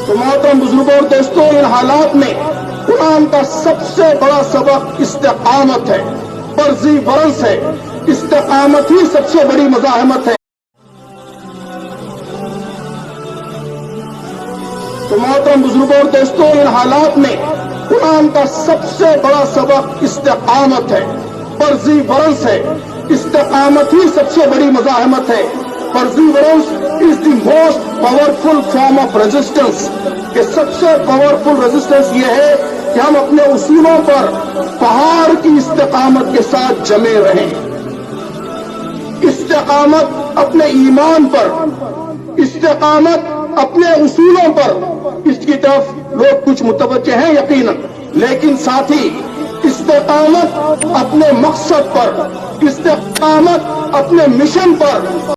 تو محترم بزرگوں اور دوستوں، ان حالات میں قرآن کا سب سے بڑا سبق استقامت ہے، پرزیورنس ہے۔ استقامت ہی سب سے بڑی مزاحمت ہے۔ تو محترم بزرگوں اور دوستوں، ان حالات میں قرآن کا سب سے بڑا سبق استقامت ہے، پرزیورنس ہے۔ استقامت ہی سب سے بڑی مزاحمت ہے۔ Perseverance is the most powerful form of resistance, کہ سب سے پاورفل ریزسٹنس یہ ہے کہ ہم اپنے اصولوں پر پہاڑ کی استقامت کے ساتھ جمے رہیں۔ استقامت اپنے ایمان پر، استقامت اپنے اصولوں پر، اس کی طرف لوگ کچھ متوجہ ہیں یقیناً، لیکن ساتھ ہی استقامت اپنے مقصد پر، استقامت اپنے مشن پر